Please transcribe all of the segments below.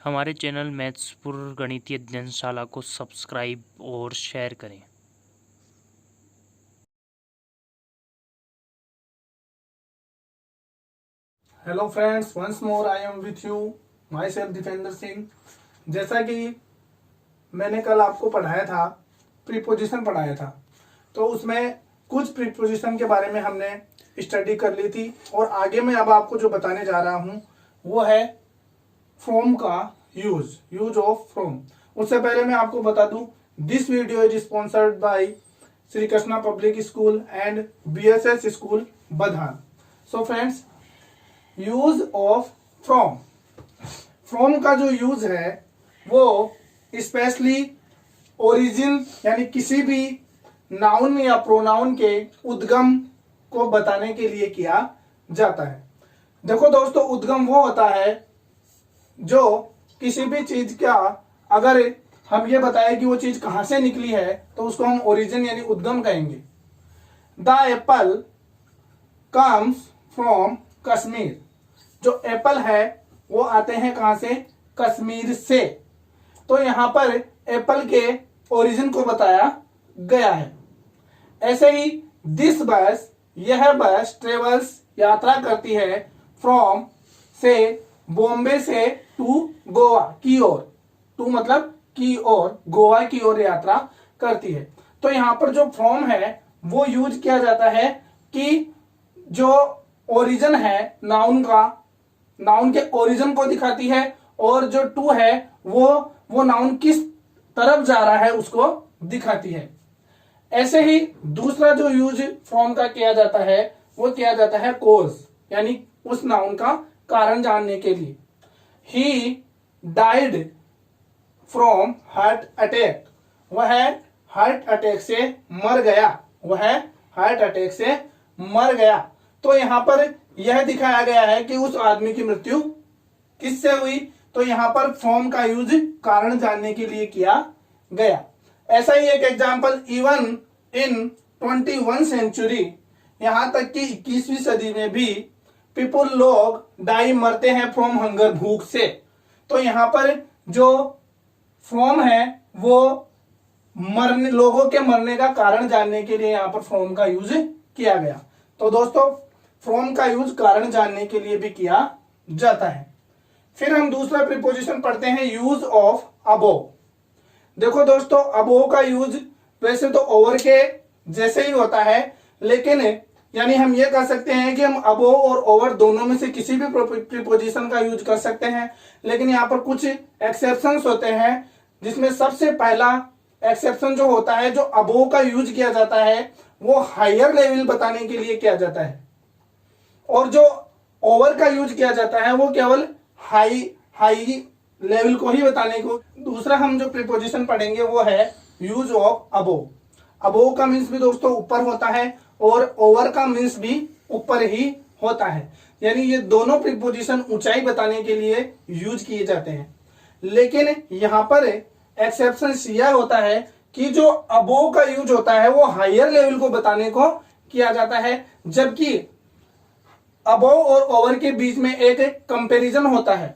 हमारे चैनल मैथ्सपुर गणितीय अध्ययनशाला को सब्सक्राइब और शेयर करें। Hello friends, once more I am with you my self Dipendra Singh. जैसा कि मैंने कल आपको पढ़ाया था, प्रीपोजिशन पढ़ाया था, तो उसमें कुछ प्रीपोजिशन के बारे में हमने स्टडी कर ली थी। और आगे मैं अब आपको जो बताने जा रहा हूं वो है फ्रॉम का यूज ऑफ फ्रॉम। उससे पहले मैं आपको बता दूं, this video is sponsored by Shri Krishna public school and BSS school Badhan. So friends, use of from का जो यूज है वो स्पेशली ओरिजिन यानी किसी भी नाउन या प्रोनाउन के उद्गम को बताने के लिए किया जाता है। देखो दोस्तों, उद्गम वो होता है जो किसी भी चीज का, अगर हम ये बताए कि वो चीज कहां से निकली है तो उसको हम ओरिजिन यानी उद्गम कहेंगे। The Apple comes from Kashmir. जो एप्पल है वो आते हैं कहां से? कश्मीर से। तो यहां पर एप्पल के ओरिजिन को बताया गया है। ऐसे ही दिस बस, यह बस ट्रेवल्स यात्रा करती है फ्रॉम से, बॉम्बे से टू गोवा की ओर। टू मतलब की ओर, गोवा की ओर यात्रा करती है। तो यहां पर जो फ्रॉम है वो यूज किया जाता है कि जो ओरिजिन है नाउन का, नाउन के ओरिजिन को दिखाती है, और जो टू है वो नाउन किस तरफ जा रहा है उसको दिखाती है। ऐसे ही दूसरा जो यूज फ्रॉम का किया जाता है वो किया जाता है कोज, यानी उस नाउन का कारण जानने के लिए। He died from heart attack. वह हार्ट अटैक से मर गया। वह हार्ट अटैक से मर गया। तो यहां पर यह दिखाया गया है कि उस आदमी की मृत्यु किससे हुई। तो यहां पर फ्रॉम का यूज कारण जानने के लिए किया गया। ऐसा ही एक एग्जांपल, इवन इन 21 सेंचुरी, यहां तक कि 21वीं सदी में भी पीपुल, लोग डाई, मरते हैं फ्रॉम हंगर, भूख से। तो यहां पर जो फ्रॉम है वो मरने, लोगों के मरने का कारण जानने के लिए यहां पर फ्रॉम का यूज किया गया। तो दोस्तों, फ्रॉम का यूज कारण जानने के लिए भी किया जाता है। फिर हम दूसरा प्रीपोजिशन पढ़ते हैं, यूज ऑफ अबोव। देखो दोस्तों, अबोव का यूज वैसे तो ओवर के जैसे ही होता है, लेकिन यानी हम ये कह सकते हैं कि हम अबोव और ओवर दोनों में से किसी भी प्रीपोजिशन का यूज कर सकते हैं। लेकिन यहाँ पर कुछ एक्सेप्शंस होते हैं, जिसमें सबसे पहला एक्सेप्शन जो होता है, जो अबोव का यूज किया जाता है वो हायर लेवल बताने के लिए किया जाता है, और जो ओवर का यूज किया जाता है वो केवल हाई लेवल को ही बताने को। दूसरा हम जो प्रीपोजिशन पढ़ेंगे वो है यूज ऑफ अबोव। अबोव का मीन्स भी दोस्तों ऊपर होता है, और ओवर का मीन्स भी ऊपर ही होता है। यानी ये दोनों प्रीपोजिशन ऊंचाई बताने के लिए यूज किए जाते हैं। लेकिन यहां पर एक्सेप्शन यह होता है कि जो अबोव का यूज होता है वो हायर लेवल को बताने को किया जाता है, जबकि अबोव और ओवर के बीच में एक कंपैरिजन होता है।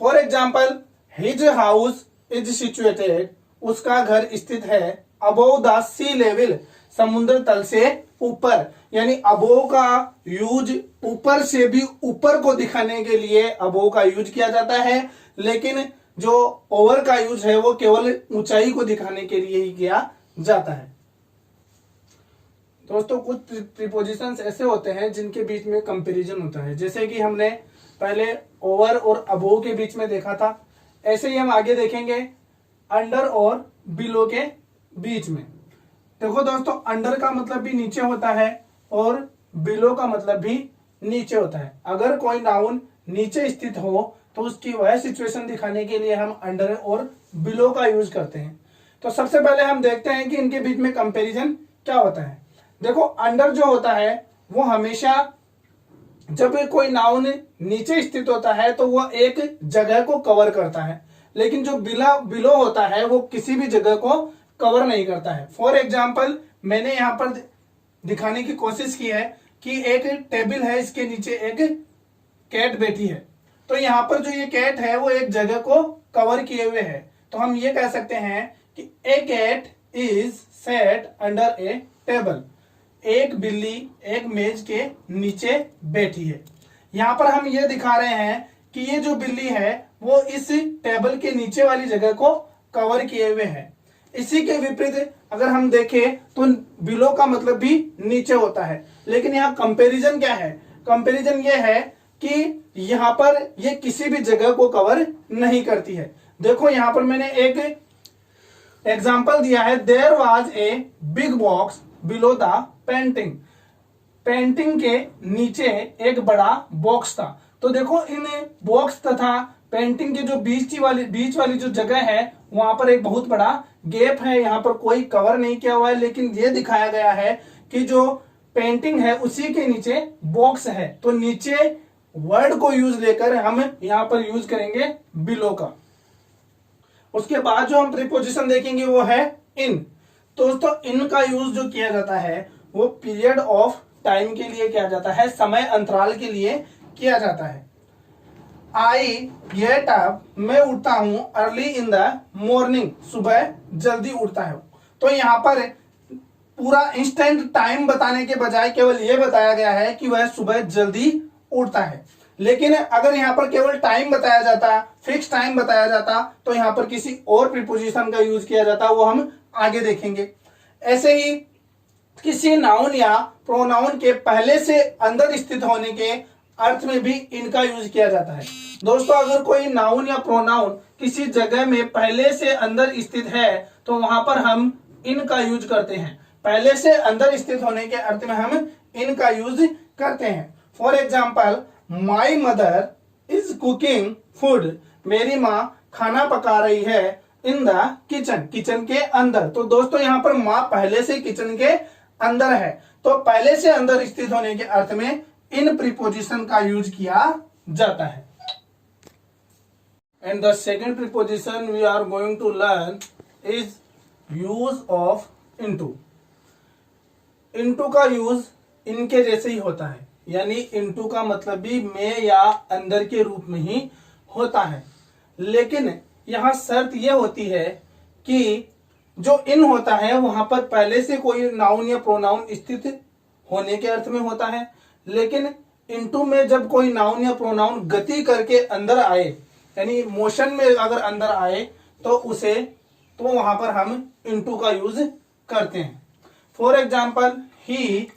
For example, his house is situated, उसका घर स्थित है, अबोव द सी लेवल, समुद्र तल से ऊपर। यानी अबोव का यूज ऊपर से भी ऊपर को दिखाने के लिए अबोव का यूज किया जाता है, लेकिन जो ओवर का यूज है वो केवल ऊंचाई को दिखाने के लिए ही किया जाता है। दोस्तों, कुछ प्रीपोजिशंस ऐसे होते हैं जिनके बीच में कंपैरिजन होता है, जैसे कि हमने पहले ओवर और अबोव के बीच में देखा था। ऐसे ही हम आगे देखेंगे अंडर और बिलो के बीच में। देखो दोस्तों, अंडर का मतलब भी नीचे होता है और बिलो का मतलब भी नीचे होता है। अगर कोई नाउन नीचे स्थित हो तो उसकी वह सिचुएशन दिखाने के लिए हम अंडर और बिलो का यूज करते हैं। तो सबसे पहले हम देखते हैं कि इनके बीच में कंपैरिजन क्या होता है। देखो, अंडर जो होता है वो हमेशा जब कोई नाउन नीचे स्थित होता है तो वह एक जगह को कवर करता है, लेकिन जो बिलो होता है वो किसी भी जगह को कवर नहीं करता है। फॉर एग्जाम्पल, मैंने यहां पर दिखाने की कोशिश की है कि एक टेबल है, इसके नीचे एक कैट बैठी है। तो यहाँ पर जो ये कैट है वो एक जगह को कवर किए हुए है, तो हम ये कह सकते हैं कि a cat is set under a table. एक बिल्ली एक मेज के नीचे बैठी है। यहाँ पर हम ये दिखा रहे हैं कि ये जो बिल्ली है वो इस टेबल के नीचे वाली जगह को कवर किए हुए है। इसी के विपरीत अगर हम देखें तो बिलो का मतलब भी नीचे होता है, लेकिन यहाँ कंपैरिजन क्या है? कंपैरिजन ये है कि यहाँ पर ये किसी भी जगह को कवर नहीं करती है। देखो यहाँ पर मैंने एक एग्जाम्पल दिया है, there was a big box below the painting. Painting के नीचे एक बड़ा बॉक्स था। तो देखो इन बॉक्स तथा पेंटिंग के जो बीच वाली जो जगह है वहां पर एक बहुत बड़ा गैप है। यहाँ पर कोई कवर नहीं किया हुआ है, लेकिन ये दिखाया गया है कि जो पेंटिंग है उसी के नीचे बॉक्स है। तो नीचे वर्ड को यूज लेकर हम यहाँ पर यूज करेंगे बिलो का। उसके बाद जो हम प्रीपोजिशन देखेंगे वो है इन। तो दोस्तों इन का यूज जो किया जाता है वो पीरियड ऑफ टाइम के लिए किया जाता है, समय अंतराल के लिए किया जाता है। आई गेट अप, मैं उठता हूं अर्ली इन द मॉर्निंग, सुबह जल्दी उठता है। तो यहाँ पर पूरा इंस्टेंट टाइम बताने के बजाय केवल ये बताया गया है कि वह सुबह जल्दी उठता है। लेकिन अगर यहाँ पर केवल टाइम बताया जाता, फिक्स टाइम बताया जाता, तो यहाँ पर किसी और प्रीपोजिशन का यूज किया जाता, वो हम आगे देखेंगे। ऐसे ही किसी नाउन या प्रोनाउन के पहले से अंदर स्थित होने के अर्थ में भी इनका यूज किया जाता है। दोस्तों अगर कोई नाउन या प्रोनाउन किसी जगह में पहले से अंदर स्थित है तो वहां पर हम इनका यूज करते हैं। पहले से अंदर स्थित होने के अर्थ में हम इनका यूज करते हैं। For example, my mother is cooking food, मेरी माँ खाना पका रही है इन द किचन, किचन के अंदर। तो दोस्तों यहाँ पर माँ पहले से किचन के अंदर है, तो पहले से अंदर स्थित होने के अर्थ में इन प्रीपोजिशन का यूज किया जाता है। And the second preposition we are going to learn is use of into. Into का यूज इनके जैसे ही होता है, यानी इनटू का मतलब भी में या अंदर के रूप में ही होता है। लेकिन यहां शर्त यह होती है कि जो इन होता है वहां पर पहले से कोई नाउन या प्रोनाउन स्थित होने के अर्थ में होता है। लेकिन इनटू में जब कोई नाउन या प्रोनाउन गति करके अंदर आए, यानी मोशन में अगर अंदर आए, तो वहां पर हम इनटू का यूज करते हैं। For example, he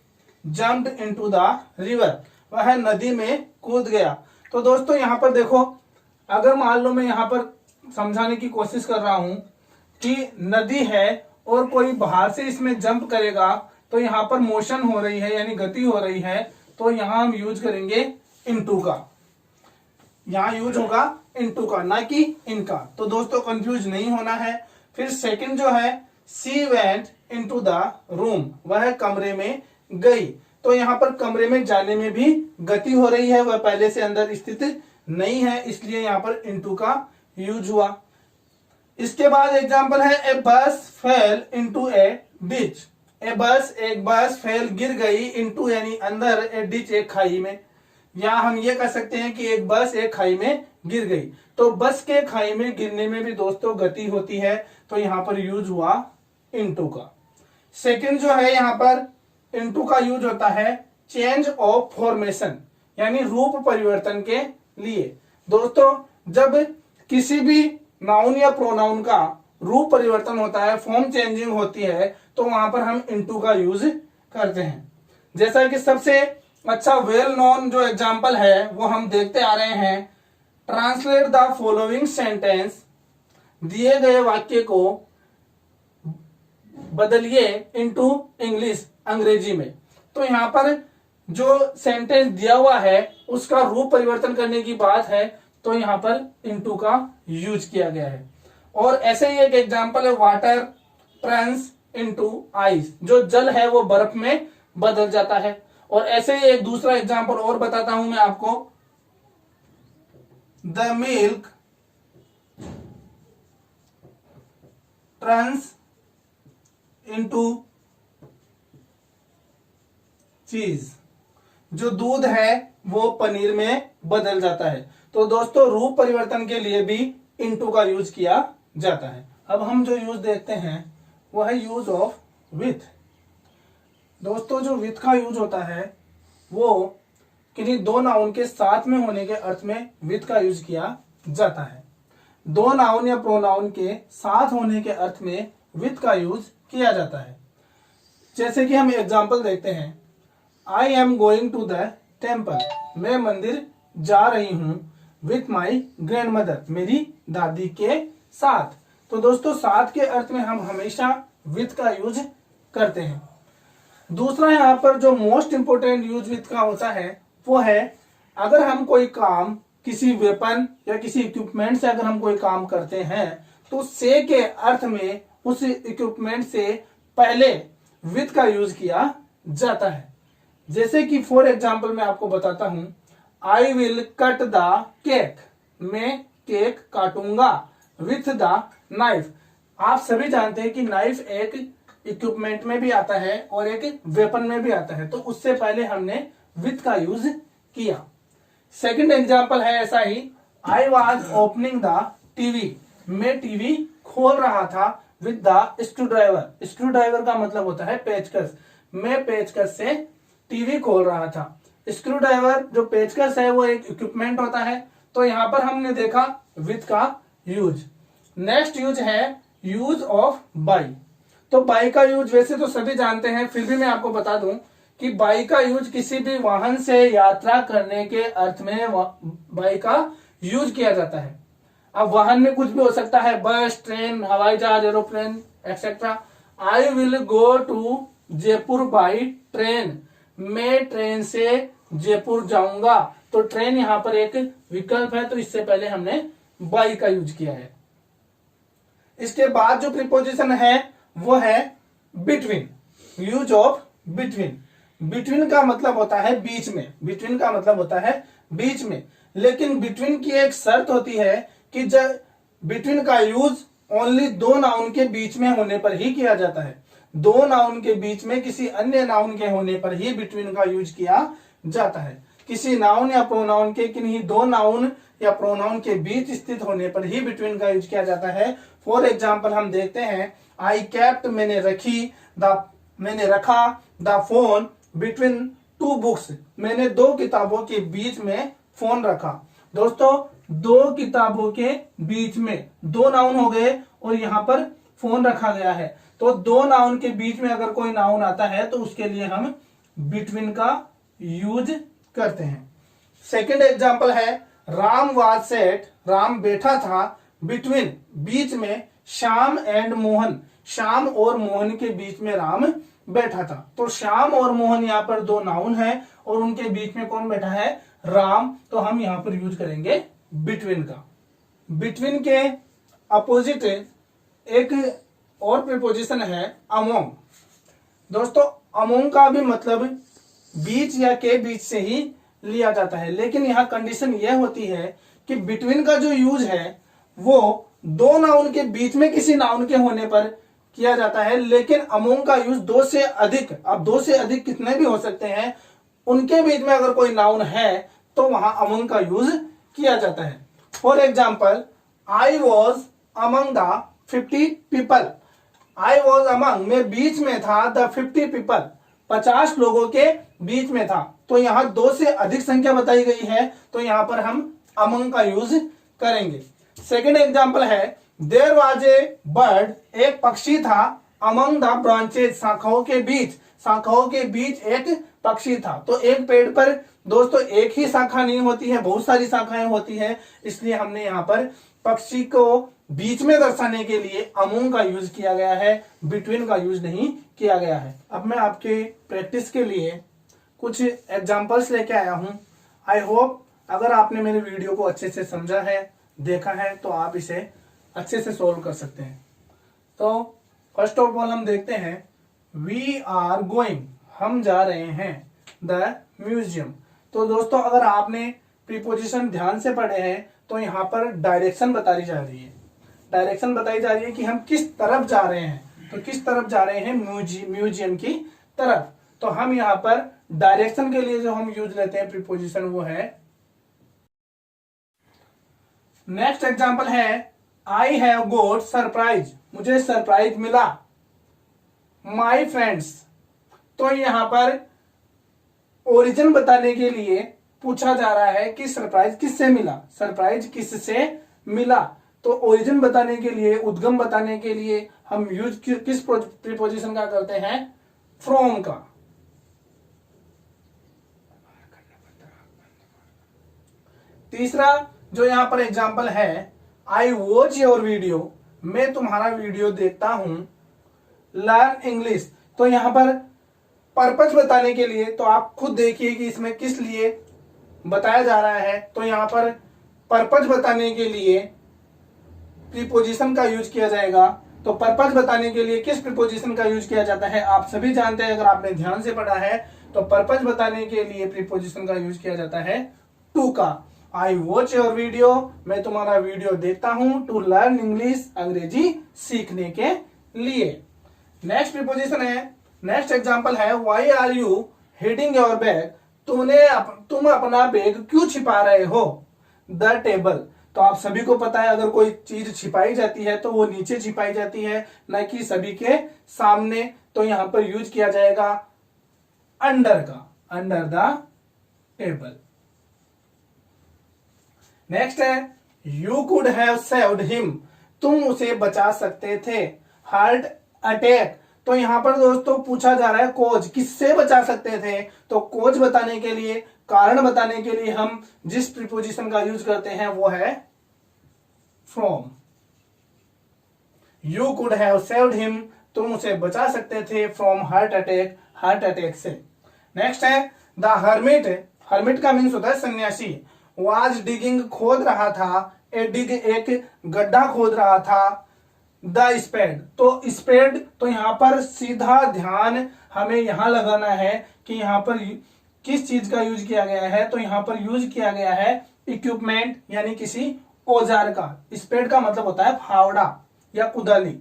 jumped into the river, वह नदी में कूद गया। तो दोस्तों यहाँ पर देखो, अगर मान लो मैं यहाँ पर समझाने की कोशिश कर रहा हूं कि नदी है और कोई बाहर से इसमें जंप करेगा, तो यहाँ पर मोशन हो रही है यानी गति हो रही है, तो यहाँ हम यूज करेंगे इनटू का। यहाँ यूज होगा इनटू का, ना कि इनका। तो दोस्तों कंफ्यूज नहीं होना है। फिर सेकंड जो है, she went into the room, वह कमरे में गई। तो यहाँ पर कमरे में जाने में भी गति हो रही है, वह पहले से अंदर स्थित नहीं है, इसलिए यहाँ पर इनटू का यूज हुआ। इसके बाद एग्जाम्पल है, ए बस फेल इनटू ए डिच। एक बस फेल गिर गई, इनटू यानी अंदर, ए डिच एक खाई में। या हम ये कह सकते हैं कि एक बस एक खाई में गिर गई। तो बस के खाई में गिरने में भी दोस्तों गति होती है, तो यहाँ पर यूज हुआ इनटू का। सेकंड जो है, यहाँ पर इनटू का यूज होता है चेंज ऑफ फॉर्मेशन, यानी रूप परिवर्तन के लिए। दोस्तों जब किसी भी नाउन या प्रोनाउन का रूप परिवर्तन होता है, फॉर्म चेंजिंग होती है, तो वहां पर हम इनटू का यूज करते हैं। जैसा कि सबसे अच्छा वेल नोन जो एग्जाम्पल है वो हम देखते आ रहे हैं, ट्रांसलेट द फॉलोइंग सेंटेंस, दिए गए वाक्य को बदलिए इनटू इंग्लिश, अंग्रेजी में। तो यहाँ पर जो सेंटेंस दिया हुआ है उसका रूप परिवर्तन करने की बात है, तो यहाँ पर इनटू का यूज किया गया है। और ऐसे ही एक एग्जांपल है, वाटर टर्न्स इनटू आइस, जो जल है वो बर्फ में बदल जाता है। और ऐसे ही एक दूसरा एग्जांपल और बताता हूं मैं आपको, द मिल्क टर्न्स इनटू चीज, जो दूध है वो पनीर में बदल जाता है। तो दोस्तों रूप परिवर्तन के लिए भी इनटू का यूज किया जाता है। अब हम जो यूज देखते हैं वो है यूज ऑफ विथ। दोस्तों जो विथ का यूज होता है वो किन्हीं दो नाउन के साथ में होने के अर्थ में विथ का यूज किया जाता है। दो नाउन या प्रोनाउन के साथ होने के अर्थ में विथ का यूज किया जाता है। जैसे कि हम एग्जाम्पल देखते हैं, I am going to the temple, मैं मंदिर जा रही हूं विथ माई ग्रैंड मदर, मेरी दादी के साथ। तो दोस्तों साथ के अर्थ में हम हमेशा विथ का यूज करते हैं। दूसरा यहाँ पर जो मोस्ट इंपोर्टेंट यूज विथ का होता है वो है अगर हम कोई काम किसी वेपन या किसी इक्विपमेंट से अगर हम कोई काम करते हैं तो से के अर्थ में उस इक्विपमेंट से पहले विथ का यूज किया जाता है। जैसे कि फॉर एग्जाम्पल मैं आपको बताता हूं, I will cut the cake, मैं केक काटूंगा विथ द नाइफ। आप सभी जानते हैं कि नाइफ एक इक्विपमेंट में भी आता है और एक वेपन में भी आता है, तो उससे पहले हमने विथ का यूज किया। सेकंड एग्जाम्पल है ऐसा ही, I was opening the TV, मैं टीवी खोल रहा था with the screw driver. Screw driver का मतलब होता है पेचकस, मैं पेचकस से टीवी खोल रहा था। स्क्रू ड्राइवर जो पेचकस है वो एक इक्विपमेंट होता है, तो यहां पर हमने देखा विथ का यूज। नेक्स्ट यूज है यूज ऑफ बाई। तो बाई का यूज वैसे तो सभी जानते हैं, फिर भी मैं आपको बता दूं कि बाई का यूज किसी भी वाहन से यात्रा करने के अर्थ में बाई का यूज किया जाता है। अब वाहन में कुछ भी हो सकता है, बस, ट्रेन, हवाई जहाज, aeroplane etcetera. I will go to Jaipur by train, मैं ट्रेन से जयपुर जाऊंगा। तो ट्रेन यहां पर एक विकल्प है, तो इससे पहले हमने बाई का यूज किया है। इसके बाद जो प्रीपोजिशन है वो है between, use of between. Between का मतलब होता है बीच में, बिटवीन का मतलब होता है बीच में, लेकिन बिटवीन की एक शर्त होती है कि जब बिटवीन का यूज ओनली दो नाउन के बीच में होने पर ही किया जाता है। दो नाउन के बीच में किसी अन्य नाउन के होने पर ही बिटवीन का यूज किया जाता है। किसी नाउन या प्रोनाउन के किन्हीं दो नाउन या प्रोनाउन के बीच स्थित होने पर ही बिटवीन का यूज किया जाता है। फॉर एग्जाम्पल हम देखते हैं, आई कैप्ट, मैंने रखी, मैंने रखा the phone between two books, मैंने दो किताबों के बीच में फोन रखा। दोस्तों दो किताबों के बीच में दो नाउन हो गए और यहां पर फोन रखा गया है, तो दो नाउन के बीच में अगर कोई नाउन आता है तो उसके लिए हम बिटवीन का यूज करते हैं। सेकंड एग्जांपल है, राम वाज सेट, राम बैठा था बिटवीन, बीच में, श्याम एंड मोहन, श्याम और मोहन के बीच में राम बैठा था। तो श्याम और मोहन यहाँ पर दो नाउन है और उनके बीच में कौन बैठा है, राम, तो हम यहां पर यूज करेंगे बिटवीन का। बिटवीन के अपोजिट एक और प्रीपोजिशन है अमोंग। दोस्तों अमोंग का भी मतलब बीच या के बीच से ही लिया जाता है, लेकिन यहाँ कंडीशन यह होती है कि बिटवीन का जो यूज है वो दो नाउन के बीच में किसी नाउन के होने पर किया जाता है, लेकिन अमोंग का यूज दो से अधिक, अब दो से अधिक कितने भी हो सकते हैं, उनके बीच में अगर कोई नाउन है तो वहां अमंग का यूज किया जाता है। For example, I was among the 50 people, I was among, मैं बीच में था, द 50 पीपल, 50 लोगों के बीच में था। तो यहाँ दो से अधिक संख्या बताई गई है, तो यहाँ पर हम अमंग का यूज करेंगे। सेकेंड एग्जाम्पल है, देयर वाज ए बर्ड, एक पक्षी था, अमंग द ब्रांचेज, शाखाओं के बीच, शाखाओं के बीच एक पक्षी था। तो एक पेड़ पर दोस्तों एक ही शाखा नहीं होती है, बहुत सारी शाखाएं होती है, इसलिए हमने यहाँ पर पक्षी को बीच में दर्शाने के लिए अमंग का यूज किया गया है, बिटवीन का यूज नहीं किया गया है। अब मैं आपके प्रैक्टिस के लिए कुछ एग्जांपल्स लेके आया हूं। आई होप अगर आपने मेरे वीडियो को अच्छे से समझा है, देखा है, तो आप इसे अच्छे से सोल्व कर सकते हैं। तो फर्स्ट ऑफ ऑल हम देखते हैं, वी आर गोइंग, हम जा रहे हैं, द म्यूजियम। तो दोस्तों अगर आपने प्रीपोजिशन ध्यान से पढ़े हैं तो यहाँ पर डायरेक्शन बताई जा रही है, डायरेक्शन बताई जा रही है कि हम किस तरफ जा रहे हैं। तो किस तरफ जा रहे हैं, म्यूजियम की तरफ। तो हम यहाँ पर डायरेक्शन के लिए जो हम यूज लेते हैं प्रीपोजिशन वो है नेक्स्ट एग्जाम्पल है आई हैव गोट सरप्राइज, मुझे सरप्राइज मिला। माई फ्रेंड्स, तो यहां पर ओरिजिन बताने के लिए पूछा जा रहा है कि सरप्राइज किससे मिला, सरप्राइज किससे मिला। तो ओरिजिन बताने के लिए, उद्गम बताने के लिए हम यूज किस प्रीपोजिशन का करते हैं, फ्रॉम का। तीसरा जो यहां पर एग्जाम्पल है, आई वॉच योर वीडियो, मैं तुम्हारा वीडियो देखता हूं। लर्न इंग्लिश, तो यहां पर पर्पस बताने के लिए, तो आप खुद देखिए कि इसमें किस लिए बताया जा रहा है। तो यहां पर पर्पस बताने के लिए प्रीपोजिशन का यूज किया जाएगा। तो पर्पस बताने के लिए किस प्रीपोजिशन का यूज किया जाता है, आप सभी जानते हैं, अगर आपने ध्यान से पढ़ा है। तो पर्पस बताने के लिए प्रीपोजिशन का यूज किया जाता है टू का। आई वॉच योर वीडियो, मैं तुम्हारा वीडियो देखता हूं। टू लर्न इंग्लिश, अंग्रेजी सीखने के लिए। नेक्स्ट प्रीपोजिशन है, नेक्स्ट एग्जांपल है why are you hiding your bag, तुम अपना बैग क्यों छिपा रहे हो। द टेबल, तो आप सभी को पता है अगर कोई चीज छिपाई जाती है तो वो नीचे छिपाई जाती है, न कि सभी के सामने। तो यहां पर यूज किया जाएगा अंडर का, अंडर द टेबल। नेक्स्ट है you could have saved him, तुम उसे बचा सकते थे। हार्ट अटैक, तो यहां पर दोस्तों पूछा जा रहा है कोज, किससे बचा सकते थे। तो कोज बताने के लिए, कारण बताने के लिए हम जिस प्रीपोजिशन का यूज करते हैं वो है from. You could have saved him, तुम उसे बचा सकते थे from heart attack, heart attack से। नेक्स्ट है द हर्मिट, हर्मिट का मीन्स होता है सन्यासी। वाज डिगिंग, खोद रहा था। ए डिग, एक गड्ढा खोद रहा था। द स्पेड, तो स्पेड, तो यहां पर सीधा ध्यान हमें यहां लगाना है कि यहां पर किस चीज का यूज किया गया है। तो यहां पर यूज किया गया है इक्विपमेंट, यानी किसी औजार का। स्पेड का मतलब होता है फावड़ा या कुदाली।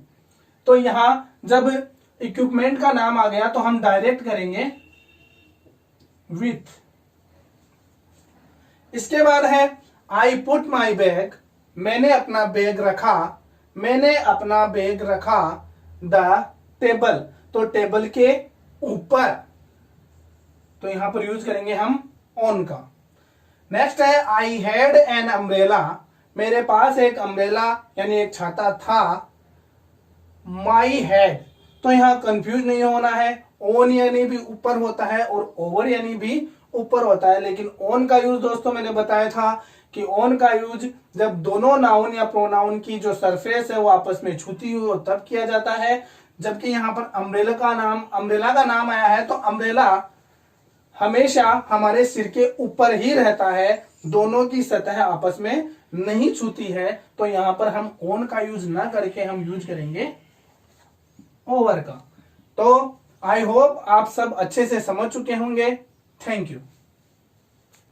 तो यहां जब इक्विपमेंट का नाम आ गया तो हम डायरेक्ट करेंगे विथ। इसके बाद है आई पुट माई बैग, मैंने अपना बैग रखा, मैंने अपना बैग रखा। द टेबल, तो टेबल के ऊपर, तो यहां पर यूज करेंगे हम ऑन का। नेक्स्ट है आई हैड एन अम्ब्रेला, मेरे पास एक अम्ब्रेला यानी एक छाता था। माई हैड, तो यहां कंफ्यूज नहीं होना है, ओन यानी भी ऊपर होता है और ओवर यानी भी ऊपर होता है। लेकिन ओन का यूज दोस्तों मैंने बताया था कि ओन का यूज जब दोनों नाउन या प्रोनाउन की जो सरफेस है वो आपस में छूती हुई हो तब किया जाता है। जबकि यहां पर अम्ब्रेला का नाम आया है, तो अम्ब्रेला हमेशा हमारे सिर के ऊपर ही रहता है, दोनों की सतह आपस में नहीं छूती है। तो यहां पर हम ओन का यूज ना करके हम यूज करेंगे ओवर का। तो आई होप आप सब अच्छे से समझ चुके होंगे। Thank you.